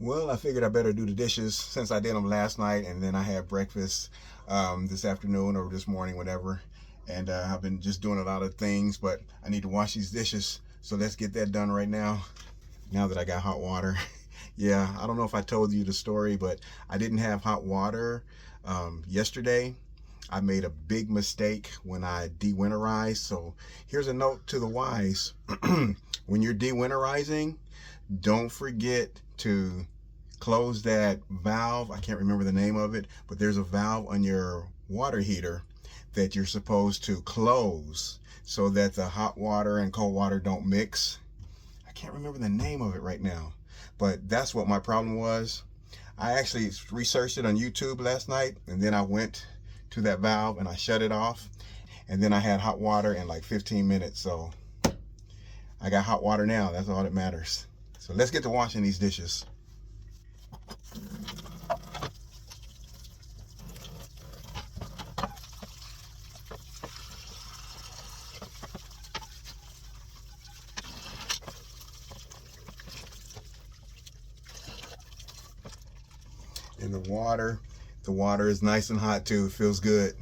Well, I figured I better do the dishes since I did them last night, and then I had breakfast this afternoon or this morning, whatever. And I've been just doing a lot of things, but I need to wash these dishes. So let's get that done right now. Now that I got hot water. Yeah, I don't know if I told you the story, but I didn't have hot water yesterday. I made a big mistake when I de-winterized. So here's a note to the wise. When you're de-winterizing, don't forget to close that valve. I can't remember the name of it, but there's a valve on your water heater that you're supposed to close so that the hot water and cold water don't mix. I can't remember the name of it right now, but that's what my problem was. I actually researched it on YouTube last night, and then I went to that valve and I shut it off, and then I had hot water in like 15 minutes. So I got hot water now. That's all that matters. So let's get to washing these dishes. And the water is nice and hot too. It feels good.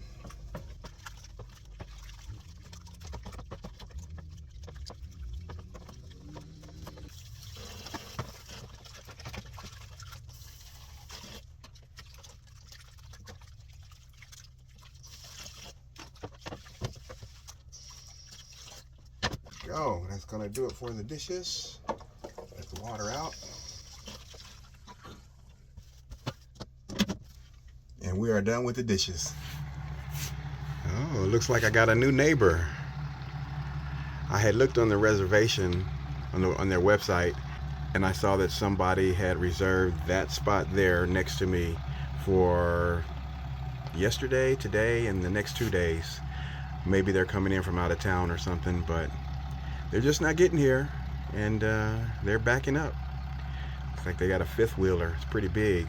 Go. That's gonna do it for the dishes. Let the water out. And we are done with the dishes. Oh, it looks like I got a new neighbor. I had looked on the reservation on their website, and I saw that somebody had reserved that spot there next to me for yesterday, today, and the next 2 days. Maybe they're coming in from out of town or something, but they're just not getting here, and they're backing up. Looks like they got a fifth wheeler. It's pretty big.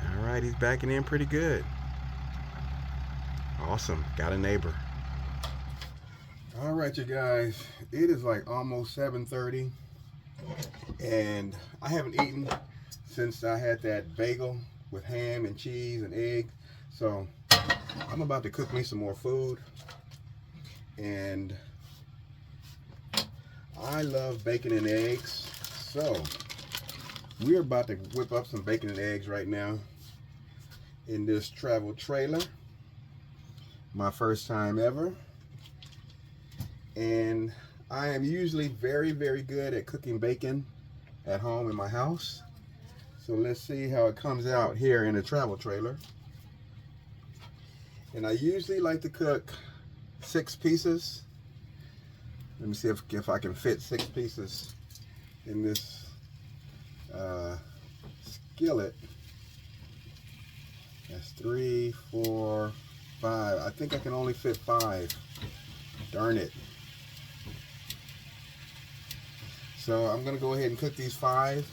All right, he's backing in pretty good. Awesome, got a neighbor. All right, you guys, it is like almost 7:30, and I haven't eaten since I had that bagel with ham and cheese and egg. So I'm about to cook me some more food, and I love bacon and eggs. So we're about to whip up some bacon and eggs right now in this travel trailer. My first time ever. And I am usually very, very good at cooking bacon at home in my house. So let's see how it comes out here in the travel trailer. And I usually like to cook 6 pieces. Let me see if I can fit 6 pieces in this skillet. That's 3, 4, 5. I think I can only fit 5. Darn it. So I'm gonna go ahead and cook these 5,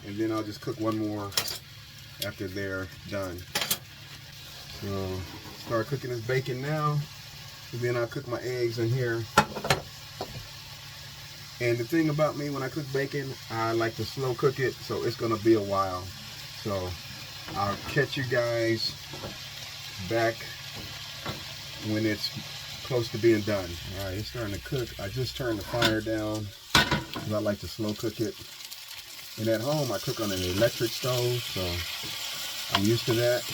and then I'll just cook one more after they're done. So start cooking this bacon now, and then I'll cook my eggs in here. And the thing about me, when I cook bacon, I like to slow cook it, so it's gonna be a while. So I'll catch you guys back when it's close to being done. All right, it's starting to cook. I just turned the fire down because I like to slow cook it. And at home, I cook on an electric stove, so I'm used to that.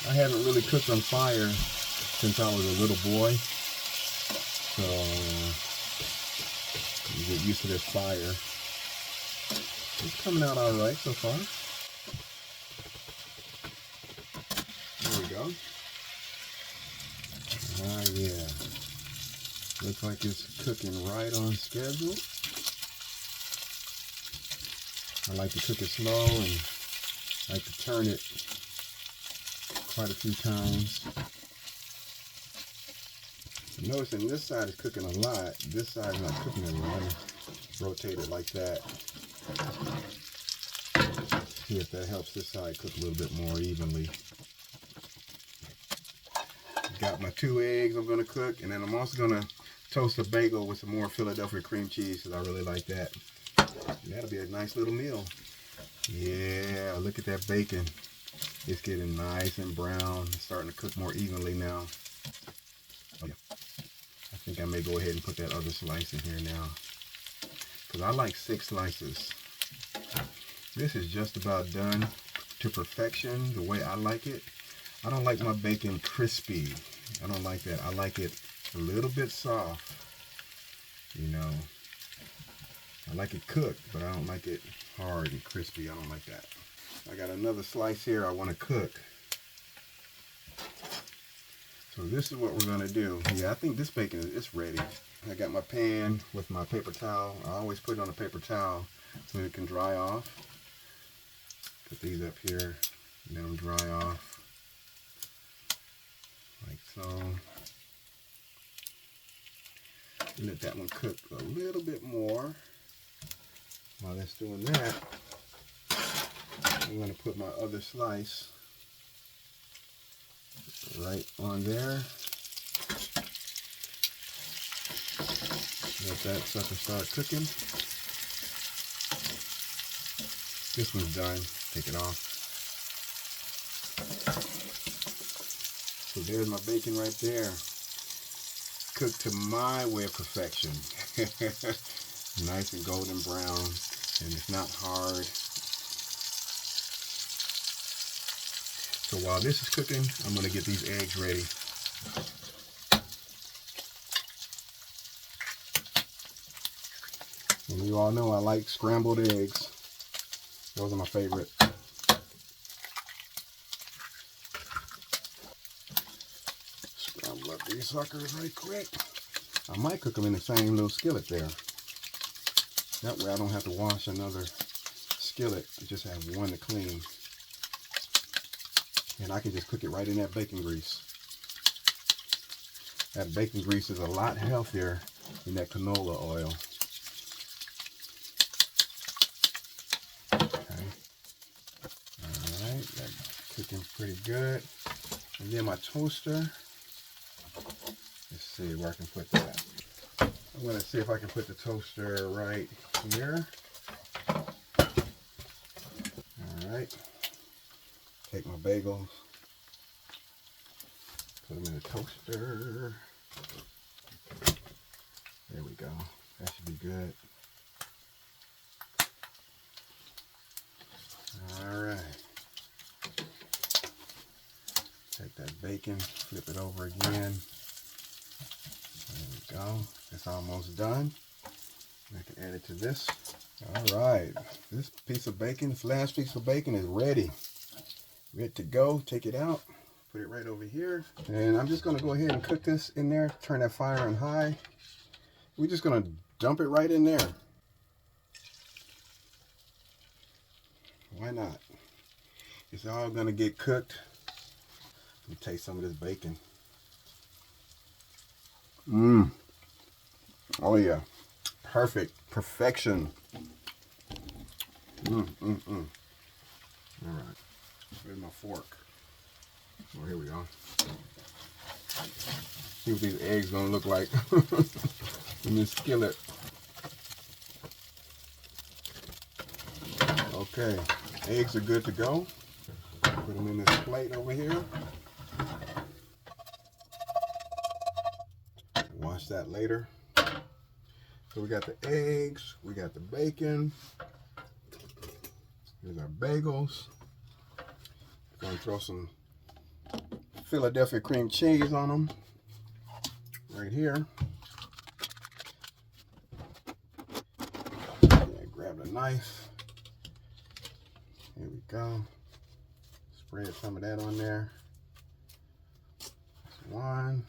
I haven't really cooked on fire since I was a little boy, so you get used to this fire. It's coming out all right so far. There we go. Ah, yeah. Looks like it's cooking right on schedule. I like to cook it slow and like to turn it quite a few times. Noticing this side is cooking a lot. This side is not cooking a lot. Rotate it like that. See if that helps this side cook a little bit more evenly. Got my 2 eggs I'm going to cook, and then I'm also going to toast a bagel with some more Philadelphia cream cheese, because I really like that. And that'll be a nice little meal. Yeah, look at that bacon. It's getting nice and brown. It's starting to cook more evenly now. Oh, yeah. I think I may go ahead and put that other slice in here now, because I like 6 slices. This is just about done to perfection, the way I like it. I don't like my bacon crispy. I don't like that. I like it a little bit soft, you know. I like it cooked, but I don't like it hard and crispy. I don't like that. I got another slice here I want to cook. So this is what we're going to do. Yeah, I think this bacon is ready. I got my pan with my paper towel. I always put it on a paper towel so it can dry off. Put these up here, and let them dry off. Like so. Let that one cook a little bit more. While that's doing that, I'm going to put my other slice right on there. Let that sucker start cooking. This one's done. Take it off. So there's my bacon right there. Cooked to my way of perfection. Nice and golden brown, and it's not hard. So while this is cooking, I'm going to get these eggs ready. And you all know I like scrambled eggs. Those are my favorite. Scramble up these suckers right quick. I might cook them in the same little skillet there. That way I don't have to wash another skillet. I just have one to clean. And I can just cook it right in that bacon grease. That bacon grease is a lot healthier than that canola oil. Okay. Alright, that's cooking pretty good. And then my toaster. Let's see where I can put that. I'm going to see if I can put the toaster right here. Alright. Take my bagels. Put them in the toaster. There we go. That should be good. Alright. Take that bacon, flip it over again. There we go. It's almost done. I can add it to this. Alright. This piece of bacon, this last piece of bacon is ready. Ready to go. Take it out. Put it right over here. And I'm just going to go ahead and cook this in there. Turn that fire on high. We're just going to dump it right in there. Why not? It's all going to get cooked. Let me taste some of this bacon. Mmm. Oh yeah. Perfect. Perfection. Mmm, mmm, mmm. All right. Where's my fork? Oh, here we go. See what these eggs gonna look like in this skillet. Okay, eggs are good to go. Put them in this plate over here. Wash that later. So we got the eggs, we got the bacon. Here's our bagels. Gonna throw some Philadelphia cream cheese on them right here. Yeah, grab a knife. Here we go. Spread some of that on there. That's one.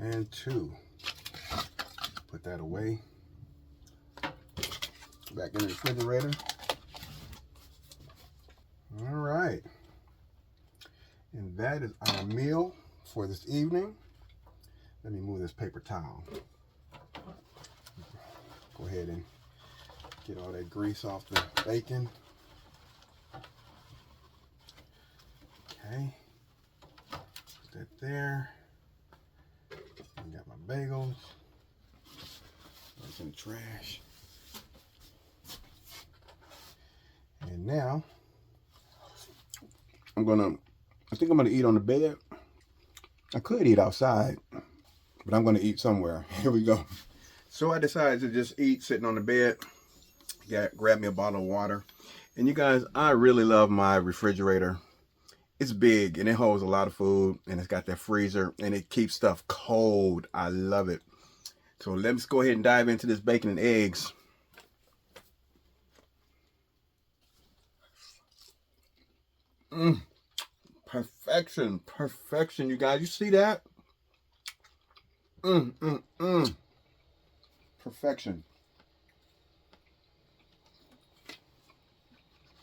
And two. Put that away. Back in the refrigerator. All right. And that is our meal for this evening. Let me move this paper towel. Go ahead and Get all that grease off the bacon. Okay. Put that there. I got my bagels. That's in the trash. And now, I think I'm gonna eat on the bed. I could eat outside, but I'm gonna eat somewhere. Here we go. So I decided to just eat sitting on the bed. Grab me a bottle of water. And you guys, I really love my refrigerator. It's big and it holds a lot of food, and it's got that freezer and it keeps stuff cold. I love it. So let's go ahead and dive into this bacon and eggs. Perfection, perfection, you guys. You see that? Perfection.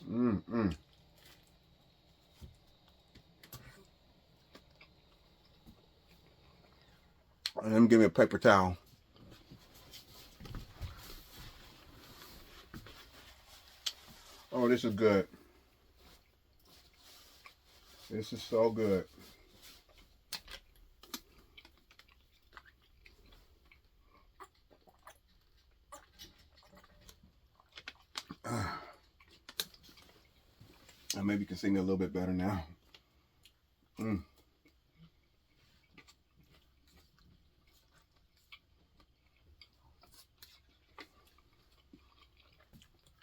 And let me give me a paper towel. Oh, this is good. This is so good. Maybe you can see me a little bit better now.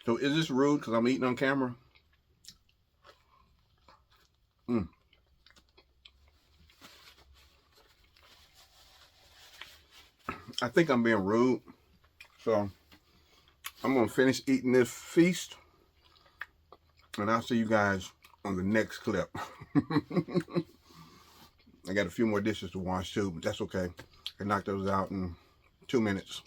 So is this rude because I'm eating on camera? I think I'm being rude. So I'm going to finish eating this feast. And I'll see you guys on the next clip. I got a few more dishes to wash too, but that's okay. I can knock those out in 2 minutes.